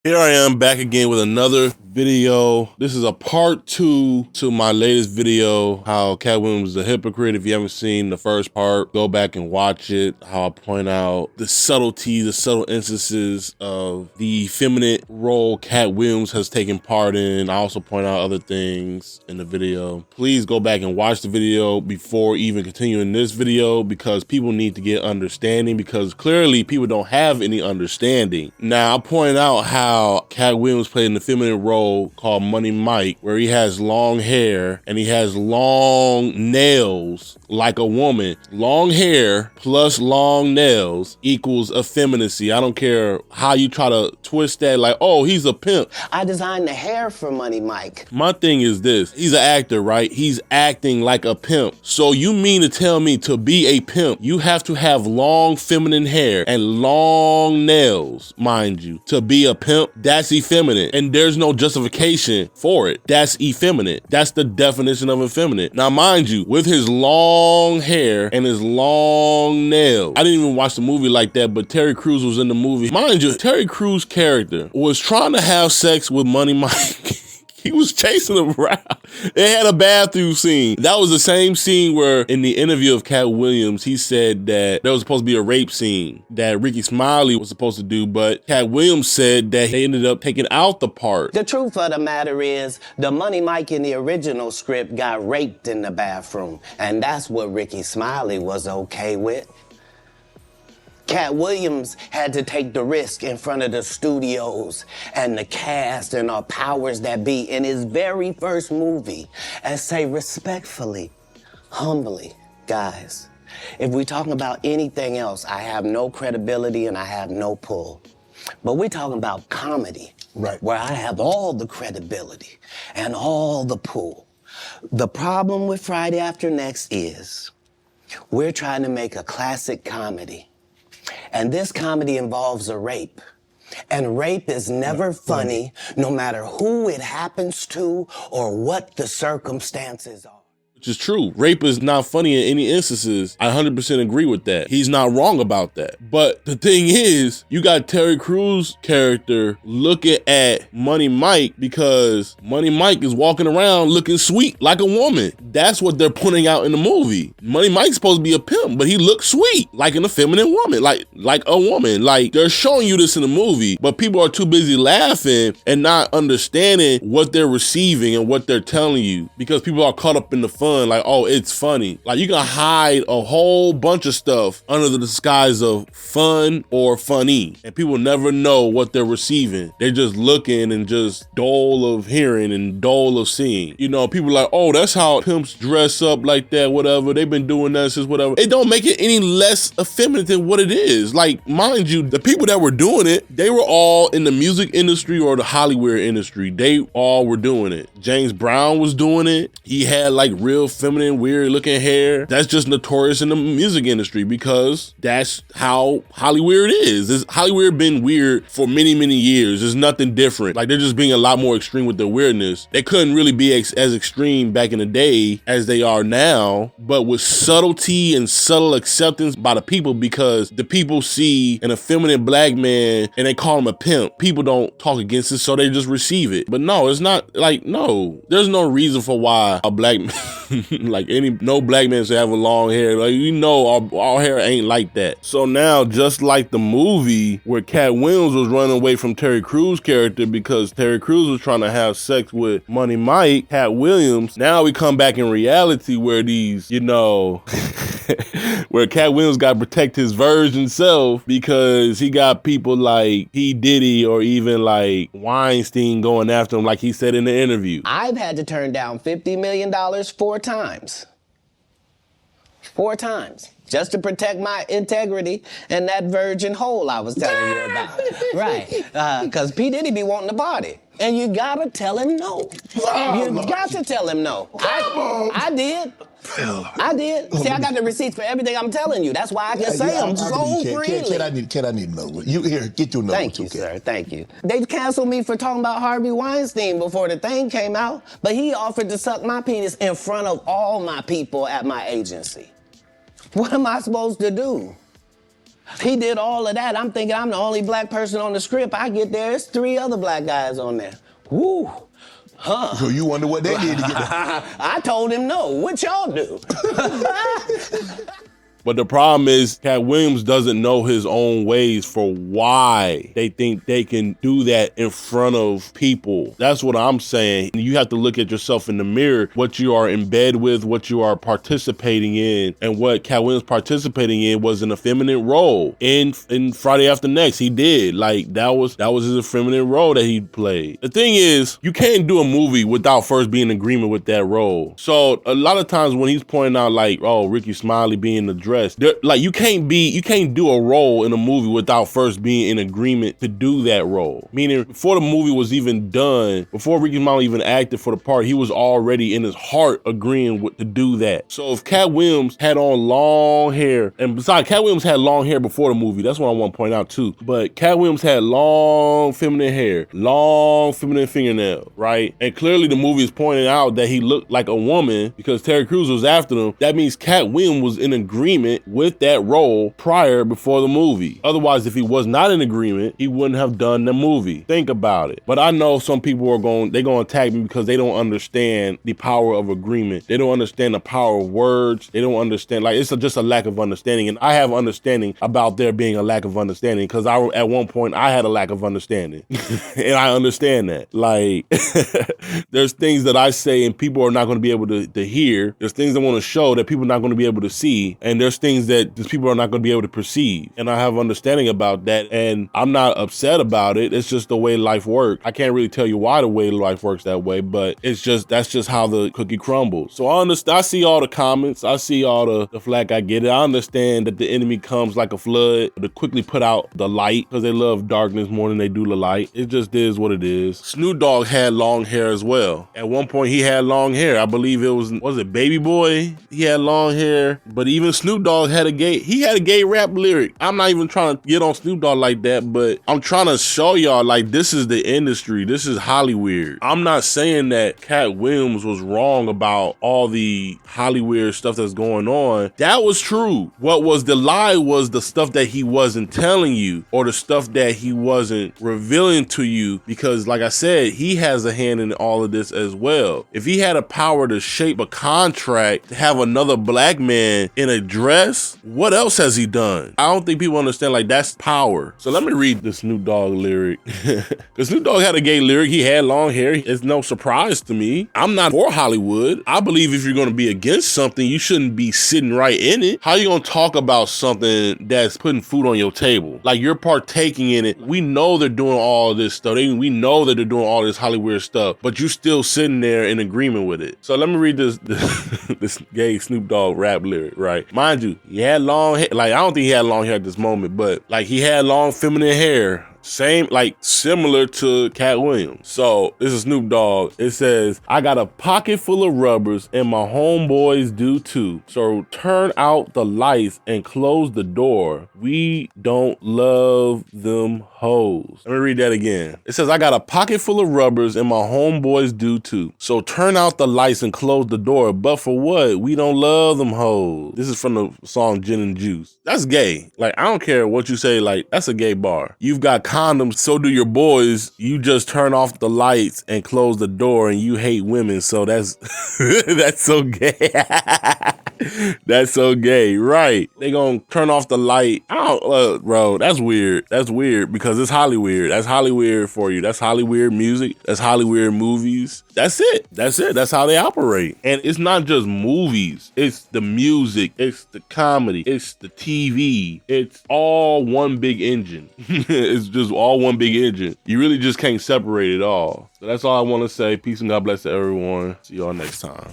Here I am back again with another video. This is a part 2 to my latest video, how Katt Williams is a hypocrite. If you haven't seen the first part, go back and watch it. How I point out the subtlety, the subtle instances of the effeminate role Katt Williams has taken part in. I also point out other things in the video. Please go back and watch the video before even continuing this video, because people need to get understanding, because clearly people don't have any understanding. Now, I point out how Katt Williams played an effeminate role called Money Mike, where he has long hair and he has long nails like a woman. Long hair plus long nails equals effeminacy. I don't care how you try to twist that, like, oh, he's a pimp. I designed the hair for Money Mike. My thing is this, he's an actor, right? He's acting like a pimp. So you mean to tell me to be a pimp, you have to have long feminine hair and long nails, mind you, to be a pimp? That's effeminate. And there's no justification for it. That's effeminate. That's the definition of effeminate. Now, mind you, with his long hair and his long nails, I didn't even watch the movie like that, but Terry Crews was in the movie. Mind you, Terry Crews' character was trying to have sex with Money Mike. He was chasing him around. They had a bathroom scene. That was the same scene where in the interview of Katt Williams, he said that there was supposed to be a rape scene that Ricky Smiley was supposed to do, but Katt Williams said that they ended up taking out the part. The truth of the matter is, the Money Mike in the original script got raped in the bathroom, and that's what Ricky Smiley was okay with. Katt Williams had to take the risk in front of the studios and the cast and our powers that be in his very first movie and say respectfully, humbly, guys, if we're talking about anything else, I have no credibility and I have no pull. But we're talking about comedy, right, where I have all the credibility and all the pull. The problem with Friday After Next is we're trying to make a classic comedy. And this comedy involves a rape. And rape is never funny, no matter who it happens to or what the circumstances are. Which is true. Rape is not funny in any instances. I 100% agree with that. He's not wrong about that. But the thing is, you got Terry Crews' character looking at Money Mike because Money Mike is walking around looking sweet like a woman. That's what they're putting out in the movie. Money Mike's supposed to be a pimp, but he looks sweet like an effeminate woman, like a woman. Like, they're showing you this in the movie, but people are too busy laughing and not understanding what they're receiving and what they're telling you, because people are caught up in the fun. Like, oh, it's funny. Like, you can hide a whole bunch of stuff under the disguise of fun or funny, and people never know what they're receiving. They're just looking and just dull of hearing and dull of seeing. You know, people are like, oh, that's how pimps dress up like that, whatever. They've been doing that since whatever. It don't make it any less effeminate than what it is. Like, mind you, the people that were doing it, they were all in the music industry or the Hollyweird industry. They all were doing it. James Brown was doing it. He had like real feminine, weird looking hair. That's just notorious in the music industry because that's how Hollyweird is. Hollyweird been weird for many, many years. There's nothing different. Like, they're just being a lot more extreme with their weirdness. They couldn't really be as extreme back in the day as they are now, but with subtlety and subtle acceptance by the people, because the people see an effeminate black man and they call him a pimp. People don't talk against it, so they just receive it. But no, it's not like, no, there's no reason for why a black man like no black man should have a long hair. Like, you know, our hair ain't like that. So now, just like the movie where Katt Williams was running away from Terry Crews' character because Terry Crews was trying to have sex with Money Mike, Katt Williams, now we come back in reality where these, you know, where Katt Williams got to protect his virgin self because he got people like P. Diddy or even like Weinstein going after him, like he said in the interview. I've had to turn down $50 million 4 times. 4 times. Just to protect my integrity and that virgin hole I was telling you about. Right. Because P. Diddy be wanting to party. And you gotta tell him no. You got to tell him no. I did. I did. See, I got the receipts for everything I'm telling you. That's why I can say them so freely. Katt, I need to know. You here, get your number. Thank you, sir. Thank you. They canceled me for talking about Harvey Weinstein before the thing came out, but he offered to suck my penis in front of all my people at my agency. What am I supposed to do? He did all of that. I'm thinking I'm the only black person on the script. I get there, it's 3 other black guys on there. Woo. Huh. So you wonder what they did to get there. I told him no. What y'all do? But the problem is Katt Williams doesn't know his own ways for why they think they can do that in front of people. That's what I'm saying. You have to look at yourself in the mirror, what you are in bed with, what you are participating in, and what Katt Williams participating in was an effeminate role. In Friday After Next, he did. Like, that was his effeminate role that he played. The thing is, you can't do a movie without first being in agreement with that role. So a lot of times when he's pointing out like, oh, Ricky Smiley being the like you can't do a role in a movie without first being in agreement to do that role. Meaning before the movie was even done, before Ricky Smiley even acted for the part, he was already in his heart agreeing to do that. So if Katt Williams had on long hair, and besides, Katt Williams had long hair before the movie, that's what I want to point out too. But Katt Williams had long feminine hair, long feminine fingernails, right? And clearly the movie is pointing out that he looked like a woman because Terry Crews was after him. That means Katt Williams was in agreement with that role before the movie. Otherwise, if he was not in agreement, he wouldn't have done the movie. Think about it. But I know some people they're going to attack me because they don't understand the power of agreement. They don't understand the power of words. They don't understand, like, it's just a lack of understanding. And I have understanding about there being a lack of understanding because at one point I had a lack of understanding. And I understand that. Like, there's things that I say and people are not going to be able to hear. There's things I want to show that people are not going to be able to see. And there's things that these people are not going to be able to perceive. And I have understanding about that. And I'm not upset about it. It's just the way life works. I can't really tell you why the way life works that way, but that's just how the cookie crumbles. So I see all the comments. I see all the flack. I get it. I understand that the enemy comes like a flood to quickly put out the light because they love darkness more than they do the light. It just is what it is. Snoop Dogg had long hair as well. At one point he had long hair. I believe it was it Baby Boy? He had long hair, but even Snoop Dogg had a gay rap lyric. I'm not even trying to get on Snoop Dogg like that, but I'm trying to show y'all like this is the industry. This is Hollyweird. I'm not saying that Katt Williams was wrong about all the Hollyweird stuff that's going on. That was true. What was the lie was the stuff that he wasn't telling you or the stuff that he wasn't revealing to you because like I said, he has a hand in all of this as well. If he had a power to shape a contract to have another black man in a dress, what else has he done? I don't think people understand like that's power. So let me read the Snoop Dogg lyric. Because Snoop Dogg had a gay lyric. He had long hair. It's no surprise to me. I'm not for Hollywood. I believe if you're going to be against something, you shouldn't be sitting right in it. How you going to talk about something that's putting food on your table? Like you're partaking in it. We know they're doing all this stuff. We know that they're doing all this Hollyweird stuff, but you still sitting there in agreement with it. So let me read this gay Snoop Dogg rap lyric, right? Mind you, he had long hair. Like, I don't think he had long hair at this moment, but like he had long feminine hair. Same, like similar to Katt Williams. So this is Snoop Dogg. It says, I got a pocket full of rubbers and my homeboys do too. So turn out the lights and close the door. We don't love them hoes. Let me read that again. It says, I got a pocket full of rubbers and my homeboys do too. So turn out the lights and close the door. But for what? We don't love them hoes. This is from the song Gin and Juice. That's gay. Like, I don't care what you say. Like, that's a gay bar. You've got condoms, so do your boys. You just turn off the lights and close the door and you hate women. So that's that's so gay. That's so gay, right? They gonna turn off the light. I don't, bro, that's weird. That's weird because it's Hollyweird. That's Hollyweird for you. That's Hollyweird music. That's Hollyweird movies. That's it. That's it. That's how they operate. And it's not just movies. It's the music. It's the comedy. It's the TV. It's all one big engine. It's just all one big engine. You really just can't separate it all. So that's all I want to say. Peace and God bless to everyone. See y'all next time.